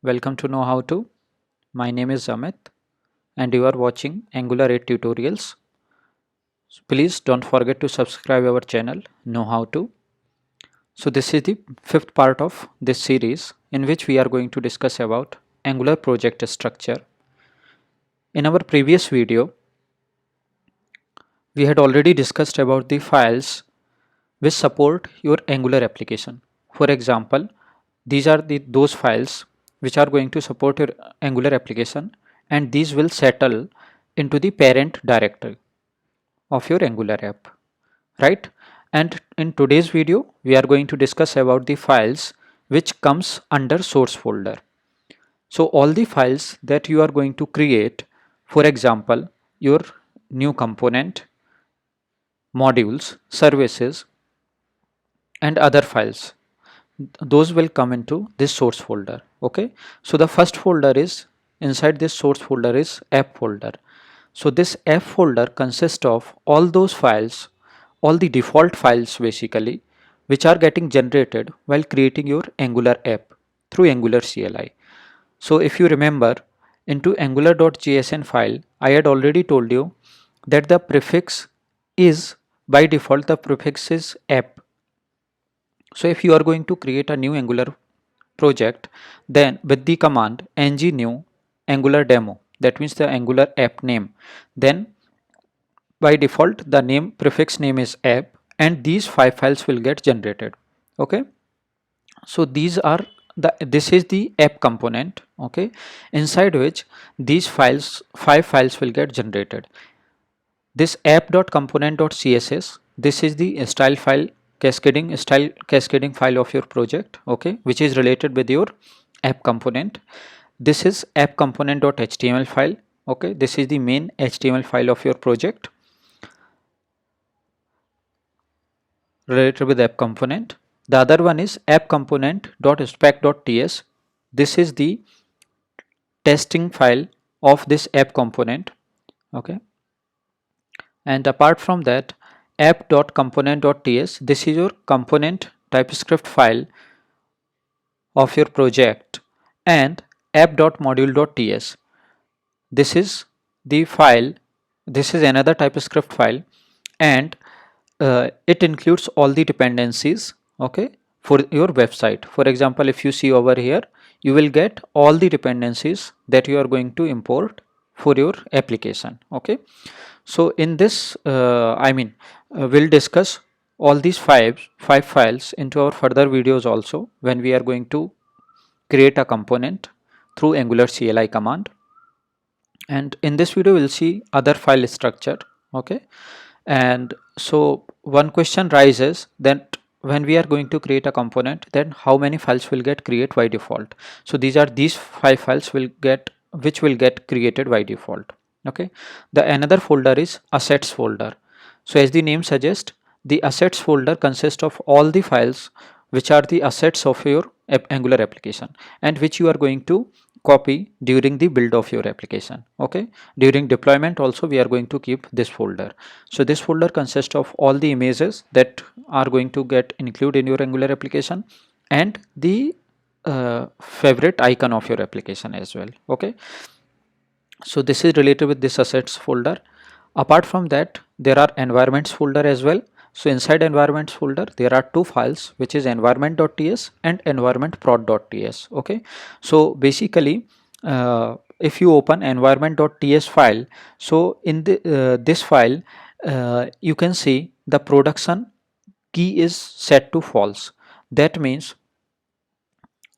Welcome to Know How To. My name is Amit and you are watching Angular 8 tutorials. Please don't forget to subscribe our channel Know How To. So this is the fifth part of this series in which we are going to discuss about Angular project structure. In our previous video, we had already discussed about the files which support your Angular application. For example, these are those files which are going to support your Angular application, and these will settle into the parent directory of your Angular app, right? And in today's video we are going to discuss about the files which comes under source folder. So all the files that you are going to create, for example your new component, modules, services and other files, those will come into this source folder. Okay, so the first folder is inside this source folder is app folder. So this app folder consists of all those files, all the default files basically, which are getting generated while creating your Angular app through Angular CLI. So if you remember, into angular.jsn file, I had already told you that the prefix is, by default the prefix is app. So if you are going to create a new Angular project, then with the command ng new Angular demo, that means the Angular app name, then by default the name prefix name is app and these 5 files will get generated. Okay, so this is the app component, okay, inside which these 5 files will get generated. This app.component.css, this is the style cascading file of your project, okay, which is related with your app component. This is app component.html file, okay, this is the main HTML file of your project related with app component. The other one is app component.spec.ts, this is the testing file of this app component, okay. And apart from that, app.component.ts, this is your component TypeScript file of your project, and app.module.ts, this is the file, this is another TypeScript file, and it includes all the dependencies, okay, for your website. For example, if you see over here, you will get all the dependencies that you are going to import for your application, okay. So in this we'll discuss all these five files into our further videos also, when we are going to create a component through Angular CLI command. And in this video we'll see other file structure, okay. And so one question rises that when we are going to create a component, then how many files will get created by default? So these 5 files which will get created by default, okay. The another folder is assets folder. So as the name suggests, the assets folder consists of all the files which are the assets of your Angular application, and which you are going to copy during the build of your application, okay. During deployment also we are going to keep this folder. So this folder consists of all the images that are going to get included in your Angular application, and the favorite icon of your application as well, okay. So this is related with this assets folder. Apart from that, there are environments folder as well. So inside environments folder there are 2 files, which is environment.ts and environment.prod.ts, okay. So basically if you open environment.ts file, so in this file you can see the production key is set to false. That means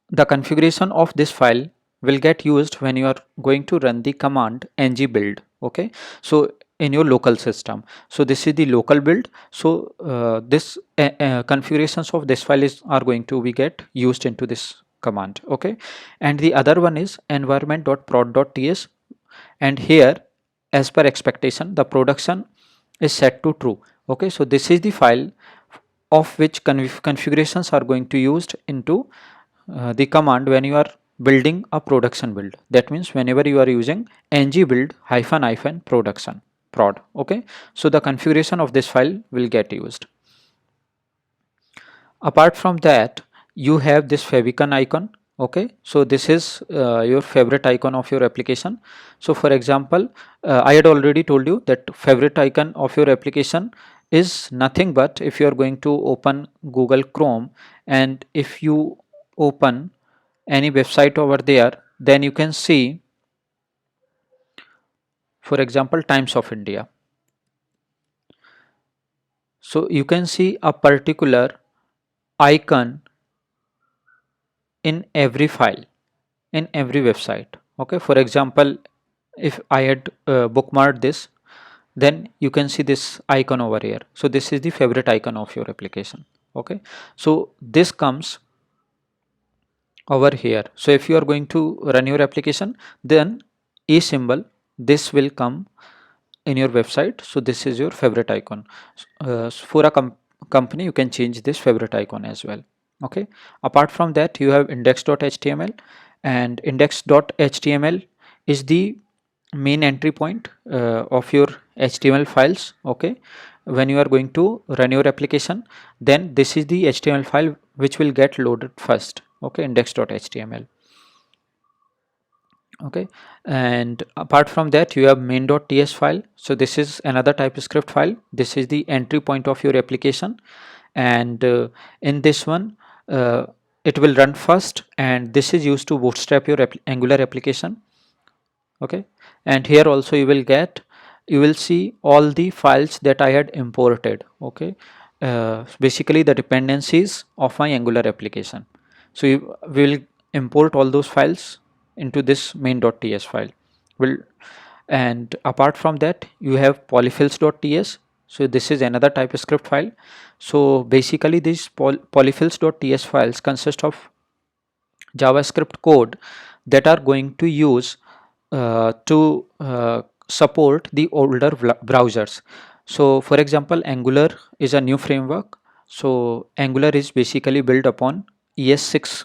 the configuration of this file will get used when you are going to run the command ng build, okay. So in your local system, so this is the local build. So this configurations of this file are going to be get used into this command, okay. And the other one is environment.prod.ts, and here as per expectation the production is set to true, okay. So this is the file of which configurations are going to used into the command when you are building a production build. That means whenever you are using ng build -- production prod, okay. So the configuration of this file will get used. Apart from that, you have this favicon icon, Okay, so this is your favorite icon of your application. So for example, I had already told you that favorite icon of your application is nothing but if you are going to open Google Chrome, and if you open any website over there, then you can see, for example, Times of India. So you can see a particular icon in every file, in every website. Okay, for example, if I had bookmarked this, then you can see this icon over here. So this is the favorite icon of your application. Okay, so this comes over here. So if you are going to run your application, then a symbol, this will come in your website. So this is your favorite icon. For a company, you can change this favorite icon as well. Okay, apart from that, you have index.html, and index.html is the main entry point of your HTML files. Okay, when you are going to run your application, then this is the HTML file which will get loaded first. Okay, index.html. Okay, and apart from that, you have main.ts file. So this is another TypeScript file. This is the entry point of your application, and in this one, it will run first, and this is used to bootstrap your Angular application. Okay, and here also you will see all the files that I had imported. Okay, basically the dependencies of my Angular application. So we will import all those files into this main.ts file. Will And apart from that, you have polyfills.ts. So this is another TypeScript file. So basically these polyfills.ts files consist of JavaScript code that are going to use to support the older browsers. So for example, Angular is a new framework. So Angular is basically built upon ES6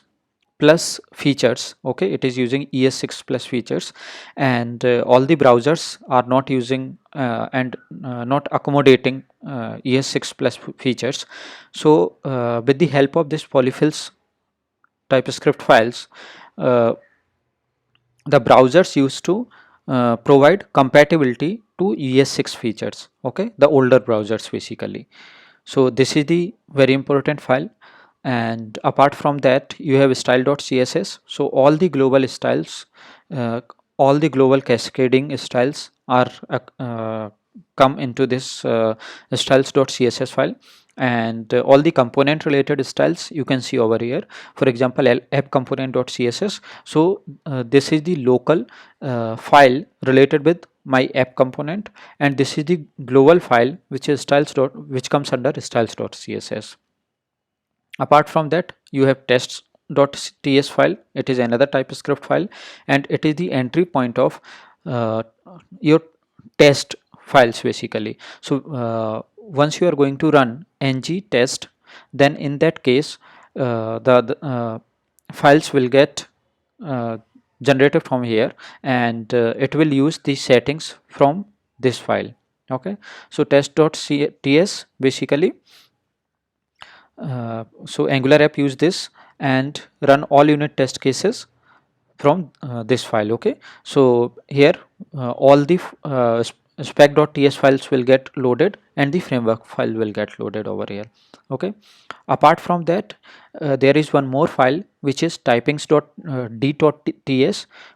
plus features. Okay, it is using ES6 plus features, and all the browsers are not using and not accommodating ES6 plus features. So with the help of this polyfills TypeScript files, uh, the browsers used to provide compatibility to ES6 features. Okay, the older browsers basically. So this is the very important file. And apart from that, you have style.css. So all the global styles, uh, all the global cascading styles are come into this styles.css file, and all the component related styles you can see over here. For example, app component.css. So this is the local file related with my app component, and this is the global file which is which comes under styles.css. Apart from that, you have tests.ts file. It is another TypeScript file, and it is the entry point of uh, your test files basically. So once you are going to run ng test, then in that case the files will get uh, generated from here, and it will use the settings from this file. Okay, so test.ts basically, so Angular app use this and run all unit test cases from this file. Okay, so here all the spec.ts files will get loaded, and the framework file will get loaded over here. Okay, apart from that, there is one more file which is typings.d.ts.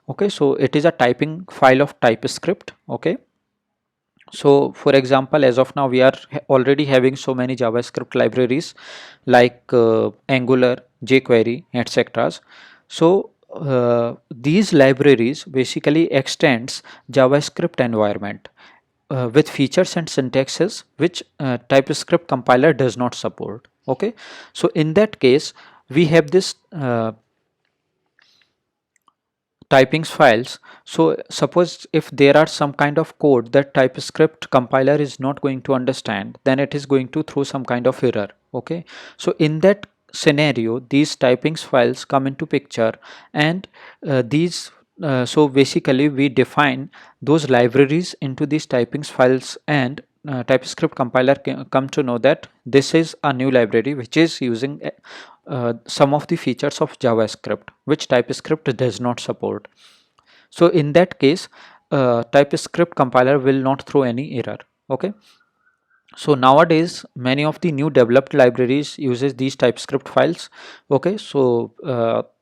Okay, so it is a typing file of TypeScript. Okay, so for example, as of now, we are already having so many JavaScript libraries like Angular, jQuery, etc. So these libraries basically extends JavaScript environment with features and syntaxes which TypeScript compiler does not support. Okay, so in that case, we have this typings files. So suppose if there are some kind of code that TypeScript compiler is not going to understand, then it is going to throw some kind of error. Okay, so in that scenario, these typings files come into picture, and these so basically we define those libraries into these typings files, and TypeScript compiler come to know that this is a new library which is using some of the features of JavaScript which TypeScript does not support. So in that case, TypeScript compiler will not throw any error. Okay. So nowadays many of the new developed libraries uses these TypeScript files. Okay, so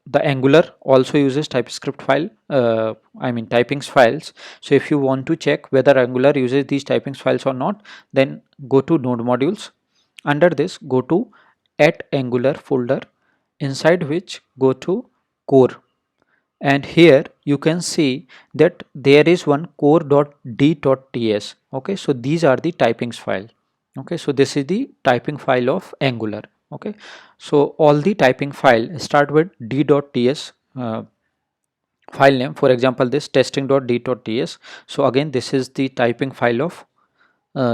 the Angular also uses TypeScript file, I mean typings files. So if you want to check whether Angular uses these typings files or not, then go to node modules. Under this, go to at Angular folder, inside which go to core, and here you can see that there is one core.d.ts. okay, so these are the typings file. Okay, so this is the typing file of Angular. Okay, so all the typing file start with d.ts file name. For example, this testing.d.ts. so again this is the typing file of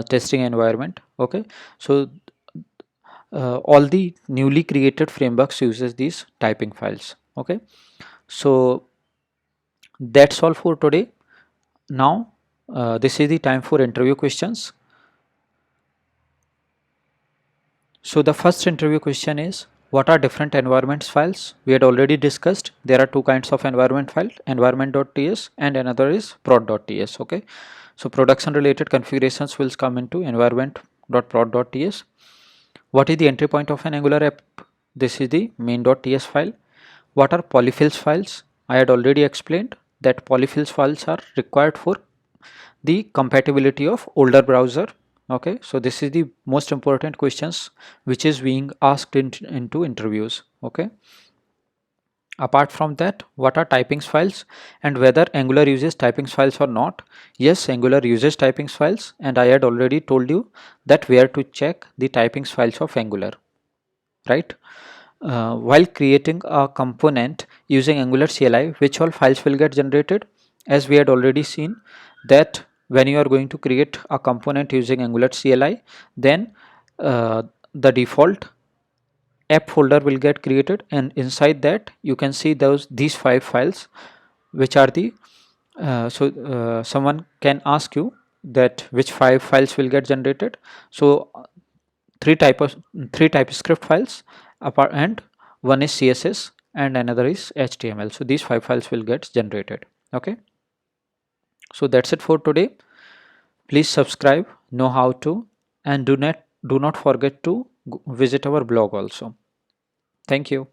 testing environment. Okay, so all the newly created frameworks uses these typing files. Okay, so that's all for today. Now this is the time for interview questions. So the first interview question is, what are different environments files? We had already discussed there are two kinds of environment file, environment.ts and another is prod.ts. Okay, so production related configurations will come into environment.prod.ts. What is the entry point of an Angular app? This is the main.ts file. What are polyfills files? I had already explained that polyfills files are required for the compatibility of older browser. Okay, so this is the most important questions which is being asked into interviews. Okay, apart from that, what are typings files and whether Angular uses typings files or not? Yes, Angular uses typings files, and I had already told you that where to check the typings files of Angular, right? While creating a component using Angular CLI, which all files will get generated? As we had already seen that when you are going to create a component using Angular CLI, then the default app folder will get created, and inside that you can see these 5 files which are the someone can ask you that which 5 files will get generated. So three TypeScript files apart, and one is CSS and another is HTML. So these 5 files will get generated. Okay, so that's it for today. Please subscribe, know how to, and do not forget to visit our blog also. Thank you.